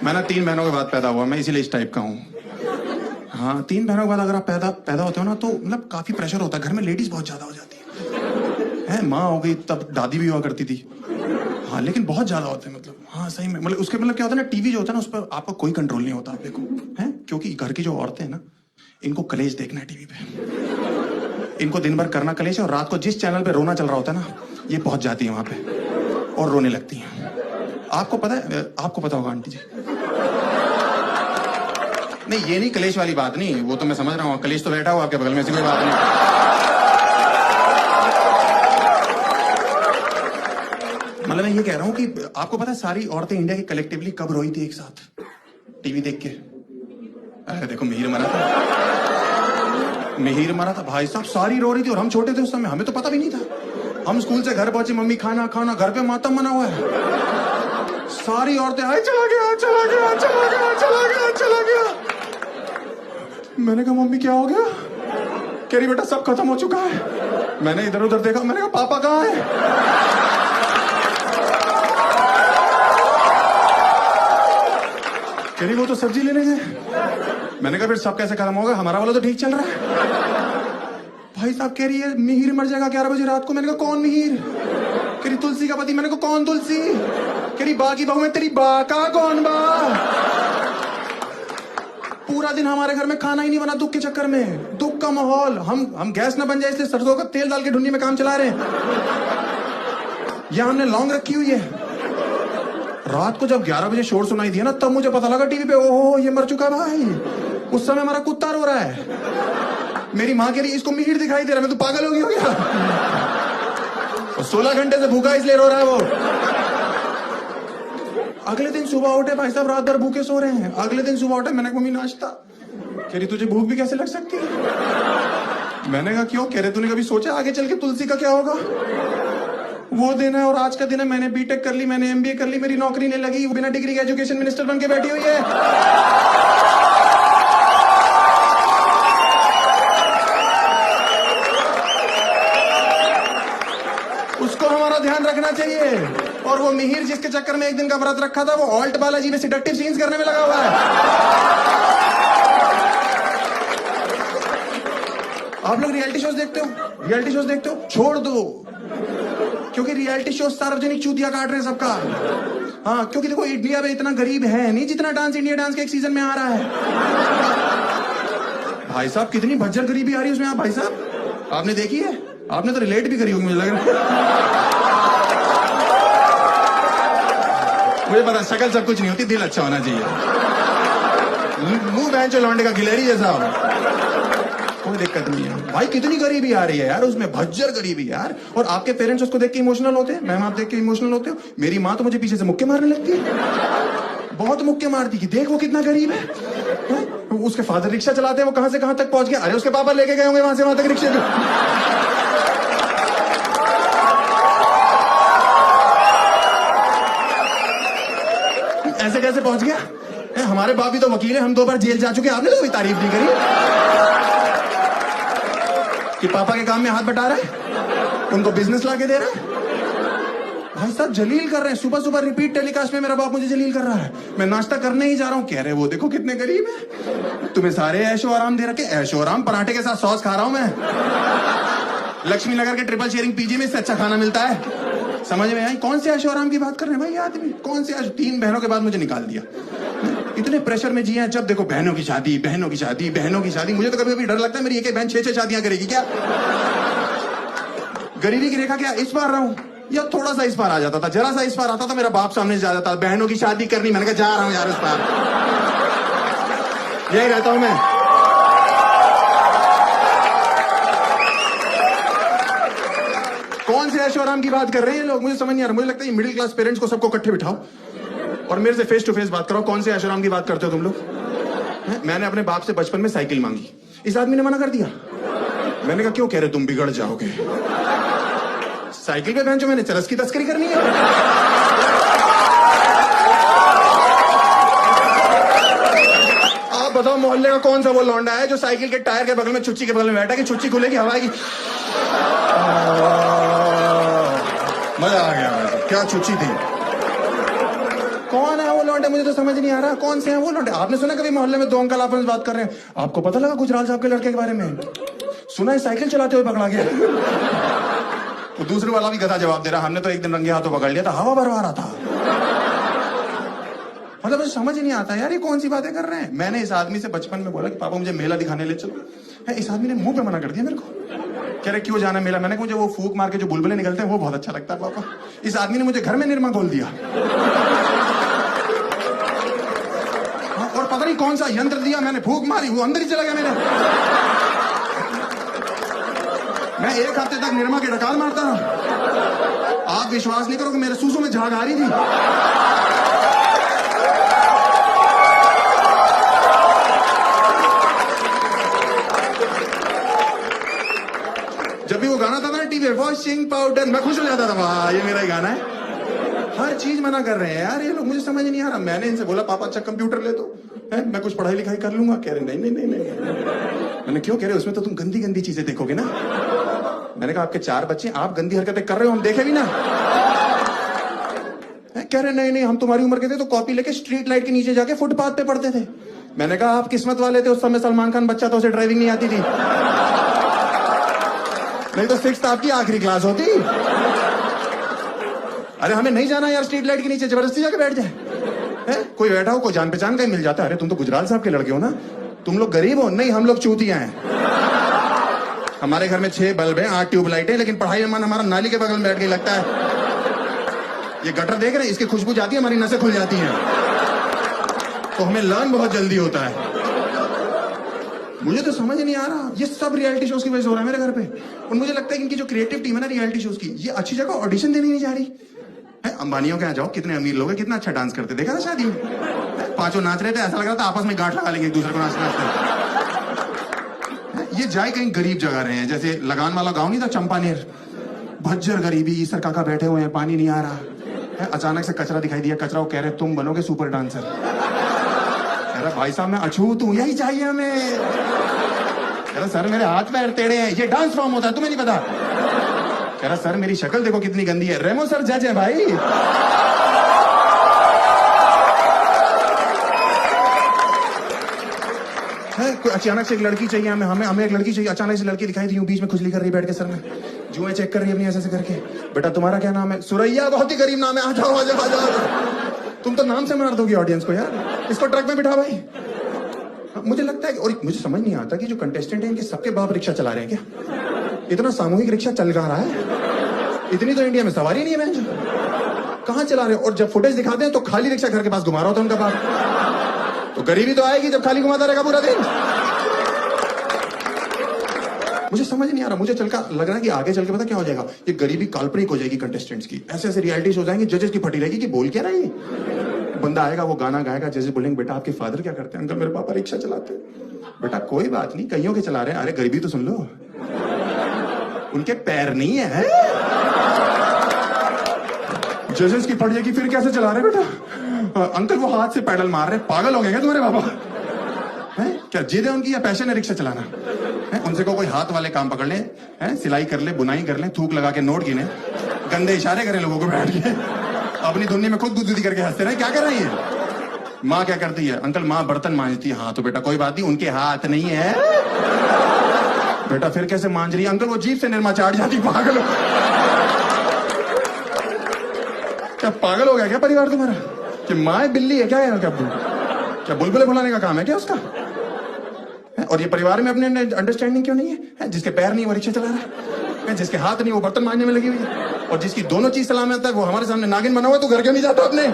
मैं ना 3 बहनों के बाद पैदा हुआ, मैं इसीलिए इस टाइप का हूँ। हाँ, 3 बहनों के बाद अगर आप पैदा होते हो ना, तो मतलब काफी प्रेशर होता है घर में, लेडीज बहुत ज्यादा हो जाती है। माँ हो गई तब दादी भी हुआ करती थी। हाँ, लेकिन बहुत ज्यादा होते हैं, मतलब हाँ सही में, मतलब उसके मतलब क्या होता है ना, टीवी जो होता है ना, उस पर आपका कोई कंट्रोल नहीं होता। आप देखो है, क्योंकि घर की जो औरतें हैं ना, इनको कलेश देखना है टीवी पे। इनको दिन भर करना कलेश है, और रात को जिस चैनल पे रोना चल रहा होता है ना, ये पहुंच जाती है वहां पे और रोने लगती हैं। आपको पता है, आपको पता होगा आंटी जी। नहीं, ये नहीं, कलेश वाली बात नहीं, वो तो मैं समझ रहा हूँ, कलेश तो बैठा हुआ आपके बगल में, ऐसी कोई बात नहीं। मतलब मैं ये कह रहा हूँ कि आपको पता है सारी औरतें इंडिया की कलेक्टिवली कब रोई थी एक साथ टीवी देख के? अरे देखो, मिहिर मरा था भाई साहब, सारी रो रही थी, और हम छोटे थे उस समय, हमें तो पता भी नहीं था। हम स्कूल से घर पहुंचे, मम्मी खाना खाना, घर पे मातम मना हुआ है। सारी औरतें आए, चला गया चला गया चला गया चला गया चला गया। मैंने कहा मम्मी क्या हो गया? कह रही बेटा सब खत्म हो चुका है। मैंने इधर उधर देखा, मैंने कहा पापा कहाँ है? कह रही वो तो सब्जी लेने गए। मैंने कहा फिर सब कैसे खत्म होगा, हमारा वाला तो ठीक चल रहा है। भाई साहब कह रही है मिहिर मर जाएगा 11 बजे रात को। मैंने कहा कौन मिहिर? कह रही तुलसी का पति। मैंने कहा कौन तुलसी? कह रही बा की बहू में तेरी बा का कौन बा? पूरा दिन हमारे घर में खाना ही नहीं बना, दुख के चक्कर में, दुख का माहौल। हम गैस ना बन जाए इसलिए सरसों का तेल डाल के ढूंढने में काम चला रहे हैं। यहां हमने लौंग रखी हुई है। रात को जब 11 बजे शोर सुनाई दिया ना, तब मुझे पता लगा टीवी पे, ओहो ये मर चुका भाई। उस समय हमारा कुत्ता रो रहा है। मेरी माँ कह रही इसको मिहिर दिखाई दे रहा है। मैं तो पागल हो गई हो क्या? 16 घंटे से भूखा इसलिए रो रहा है वो। अगले दिन सुबह उठे भाई साहब, रात भर भूखे सो रहे हैं। अगले दिन सुबह उठे, मैंने कहा मम्मी नाश्ता। कह रही तुझे भूख भी कैसे लग सकती है? मैंने कहा क्यों? कह रहे तूने कभी सोचा आगे चल के तुलसी का क्या होगा? वो दिन है और आज का दिन है। मैंने बीटेक कर ली, मैंने एमबीए कर ली, मेरी नौकरी नहीं लगी, बिना डिग्री के एजुकेशन मिनिस्टर बन के बैठी हुई है। उसको हमारा ध्यान रखना चाहिए। और वो मिहिर जिसके चक्कर में एक दिन का व्रत रखा था, वो ऑल्ट बालाजी में सेडक्टिव सीन्स करने में लगा हुआ है। आप लोग रियलिटी शोज देखते हो? रियलिटी शोज देखते हो? छोड़ दो, क्योंकि रियलिटी शो सार्वजनिक चूतिया काट रहे हैं सबका। हाँ, क्योंकि देखो इंडिया में इतना गरीब है नहीं जितना डांस इंडिया डांस के एक सीजन में आ रहा है। भाई साहब कितनी भज्जर गरीबी आ रही है उसमें। आप भाई साहब आपने देखी है? आपने तो रिलेट भी करी होगी मुझे लग रहा है। मुझे पता शक्ल सब कुछ नहीं होती, दिल अच्छा होना चाहिए। मुंह बहन चो लौंडे का गिलहरी जैसा हो, कोई दिक्कत नहीं है भाई। कितनी गरीबी आ रही है यार उसमें, भज्जर गरीबी यार। और आपके पेरेंट्स उसको देख के इमोशनल होते हैं। मैम आप देख के इमोशनल होते हो? मेरी माँ तो मुझे पीछे से मुक्के मारने लगती है, बहुत मुक्के मारती कि देख वो कितना गरीब है। उसके फादर रिक्शा चलाते हैं, वो कहां से कहां तक पहुंच गया। अरे उसके पापा लेके गए होंगे वहां से वहां तक रिक्शे पे। ऐसे कैसे पहुंच गया? हमारे बाप भी तो वकील है, हम 2 बार जेल जा चुके, आपने तो कभी तारीफ नहीं करी कि पापा के काम में हाथ बटा रहा है, उनको बिजनेस लाके दे रहा है। भाई साहब जलील कर रहे हैं, सुबह सुबह रिपीट टेलीकास्ट में मेरा बाप मुझे जलील कर रहा है। मैं नाश्ता करने ही जा रहा हूँ, कह रहे वो देखो कितने गरीब है, तुम्हें सारे ऐशो आराम दे रखे। ऐशो आराम पराठे के साथ सॉस खा रहा हूं मैं। लक्ष्मी नगर के ट्रिपल शेयरिंग पीजी में इससे अच्छा खाना मिलता है। समझ में आई? कौन से ऐशो आराम की बात कर रहे हैं भाई आदमी? कौन से? 3 बहनों के बाद मुझे निकाल दिया। इतने प्रेशर में जिए हैं, जब देखो बहनों की शादी, बहनों की शादी, बहनों की शादी। मुझे तो कभी कभी डर लगता है मेरी एक बहन 6 शादियां करेगी क्या? गरीबी की रेखा क्या इस बार रहा हूं, या थोड़ा सा इस बार आ जाता था, जरा सा इस बार आता था, मेरा बाप सामने जा जाता था, बहनों की शादी करनी। मैंने कहा जा रहा हूं यार इस बार, यही रहता हूं मैं। कौन से ऐशो आराम की बात कर रहे हैं लोग? मुझे समझ नहीं आ रहा। मुझे लगता है मिडिल क्लास पेरेंट्स को सबको इकट्ठे बिठाओ और मेरे से फेस टू फेस बात करो। कौन से ऐशो आराम की बात करते हो तुम लोग? मैंने अपने बाप से बचपन में साइकिल मांगी, इस आदमी ने मना कर दिया। मैंने कहा क्यों? कह रहे तुम बिगड़ जाओगे। साइकिल पे बहन जो मैंने चरस की तस्करी करनी है। आप बताओ मोहल्ले का कौन सा वो लौंडा है जो साइकिल के टायर के बगल में, छुच्ची के बगल में बैठा कि छुच्ची खुलेगी, हवा आएगी। मजा आ गया। क्या छुच्ची थी? कौन है वो लौंडे मुझे तो समझ नहीं आ रहा कौन से हैं वो लौंडे। आपने सुना कभी मोहल्ले में दो अंकल आपस में बात कर रहे हैं, आपको पता लगा गुजराल साहब के लड़के के बारे में? सुना है साइकिल चलाते हुए पकड़ा गया। तो दूसरे वाला भी गधा जवाब दे रहा, हमने तो एक दिन रंगे हाथों पकड़ लिया था, हवा भरवा रहा था। मतलब मुझे समझ नहीं आता यार ये कौन सी बातें कर रहे हैं। मैंने इस आदमी से बचपन में बोला कि पापा मुझे मेला दिखाने ले चलो, इस आदमी ने मुंह पे मना कर दिया मेरे को। कह रहे क्यों जाना मेला? मैंने कहा मुझे वो फूक मार के जो बुलबुले निकलते हैं वो बहुत अच्छा लगता है पापा। इस आदमी ने मुझे घर में निरमा खोल दिया। और पता नहीं कौन सा यंत्र दिया, मैंने फूक मारी, वो अंदर ही चला गया मेरे। मैं एक हफ्ते तक निरमा की डकार मारता रहा। आप विश्वास नहीं करोगे मेरे सूसों में झाग आ रही थी। जब भी वो गाना था ना टीवी वॉशिंग पाउडर, मैं खुश हो जाता था, वाह ये मेरा ही गाना है। हर चीज मना कर रहे हैं यार ये लोग, मुझे समझ नहीं आ रहा। मैंने इनसे बोला पापा अच्छा कंप्यूटर ले दो, मैं कुछ पढ़ाई लिखाई कर लूंगा। कह रहे नहीं नहीं नहीं नहीं। मैंने क्यों? कह रहे उसमें तो तुम गंदी गंदी चीजें देखोगे ना। मैंने कहा आपके 4 बच्चे, आप गंदी हरकतें कर रहे हो, हम देखे भी ना। कह रहे नहीं नहीं हम तुम्हारी उम्र के थे तो कॉपी लेके स्ट्रीट लाइट के नीचे जाके फुटपाथ पे पढ़ते थे। मैंने कहा आप किस्मत वाले थे, उस समय सलमान खान बच्चा था, उसे ड्राइविंग नहीं आती थी, नहीं तो 6th आपकी आखिरी क्लास होती। अरे हमें नहीं जाना यार स्ट्रीट लाइट के नीचे, जबरदस्ती जाके बैठ जाए। कोई बैठा हो, कोई जान पहचान का ही मिल जाता है। अरे तुम तो गुजराल साहब के लड़के हो ना, तुम लोग गरीब हो? नहीं हम लोग चूतियां हैं। हमारे घर में 6 बल्ब हैं, 8 ट्यूबलाइट है, लेकिन पढ़ाई में मन हमारा नाली के बगल में बैठ के लगता है। ये गटर देख रहे हैं, इसकी खुशबू जाती है, हमारी नसें खुल जाती हैं, तो हमें लर्न बहुत जल्दी होता है। मुझे तो समझ नहीं आ रहा ये सब रियलिटी शोज की वजह से हो रहा है मेरे घर पे। और मुझे लगता है कि इनकी जो क्रिएटिव टीम है ना रियलिटी शोज की, ये अच्छी जगह ऑडिशन देने नहीं जा रही है। अंबानियों के यहाँ जाओ, कितने अमीर लोग हैं, कितना अच्छा डांस करते, देखा था शादी में 5 नाच रहे थे, ऐसा लग रहा था आपस में गांठ लगा लेंगे एक दूसरे को नाचते। ये जाए कहीं गरीब जगह रहे हैं, जैसे लगान वाला गांव नहीं था चंपानेर, भज्जर गरीबी, ईसर काका बैठे हुए हैं, पानी नहीं आ रहा है, अचानक से कचरा दिखाई दिया, कचरा वो कह रहे तुम बनोगे सुपर डांसर। कह रहा भाई साहब मैं अछूत हूं, यही चाहिए हमें। कह रहा सर मेरे हाथ पैर टेढ़े हैं, ये डांस फॉर्म होता है तुम्हें नहीं पता। कह रहा सर मेरी शक्ल देखो कितनी गंदी है। रेमो सर जज है भाई। अचानक से एक लड़की चाहिए हमें एक लड़की चाहिए, अचानक से लड़की दिखाई दी, बीच में खुजली कर रही बैठ के, सर में जुएं चेक कर रही है अपनी ऐसे करके। बेटा तुम्हारा क्या नाम है? सुरैया, बहुत ही गरीब नाम है, आ जाओ आ जाओ आ जाओ। तुम तो नाम से मार दोगी ऑडियंस को यार, इसको ट्रक में बिठा भाई। मुझे लगता है कि, और मुझे समझ नहीं आता कि जो कंटेस्टेंट है इनके सबके बाप रिक्शा चला रहे हैं क्या? इतना सामूहिक रिक्शा चल रहा है, इतनी तो इंडिया में सवारी नहीं है बहन, कहां चला रहे हैं? और जब फुटेज दिखाते हैं तो खाली रिक्शा घर के पास घुमा रहा होता है उनका बाप। तो गरीबी तो आएगी जब खाली घुमाता रहेगा पूरा दिन। मुझे समझ नहीं आ रहा, मुझे लग रहा है कि आगे चल के पता क्या हो जाएगा, ये गरीबी काल्पनिक हो जाएगी कंटेस्टेंट्स की। ऐसे ऐसे रियलिटी शो जाएंगे, जजेस की फटी रहेगी कि बोल क्या रहा है ये। बंदा आएगा, वो गाना गाएगा, जजेस बोलेंगे बेटा आपके फादर क्या करते हैं? अंकल मेरे पापा रिक्शा चलाते हैं। बेटा कोई बात नहीं, कईयों के चला रहे हैं। अरे गरीबी तो सुन लो, उनके पैर नहीं है। जजेस की फट जाएगी, फिर कैसे चला रहे बेटा? अंकल वो हाथ से पैडल मार रहे, पागल हो गए क्या तुम्हारे पापा? क्या जिद है उनकी या पैशन है रिक्शा चलाना? उनसे को कोई हाथ वाले काम पकड़ ले, सिलाई कर ले, बुनाई कर ले, थूक लगा के नोट गिने, गंदे इशारे करें लोगों को बैठ के, अपनी दुनिया में खुद गुदगुदी करके हंसते रहे। क्या कर रही है? माँ क्या करती है? अंकल माँ बर्तन मांजती है। हाँ तो बेटा कोई बात नहीं, उनके हाथ नहीं है। बेटा फिर कैसे मांज रही है? अंकल वो जीभ से निरमा चाट जाती। पागल क्या पागल हो गया क्या परिवार तुम्हारा? कि माँ बिल्ली है क्या? क्या बुलबुले फुलाने का काम है क्या उसका? और ये परिवार में अपने अंडरस्टैंडिंग क्यों नहीं है? जिसके पैर नहीं वो रिक्शा चला रहा है, जिसके हाथ नहीं वो बर्तन मांजने में लगी हुई है, और जिसकी दोनों चीज सलामत है वो हमारे सामने नागिन बना हुआ है। तो घर क्यों नहीं जाता अपने?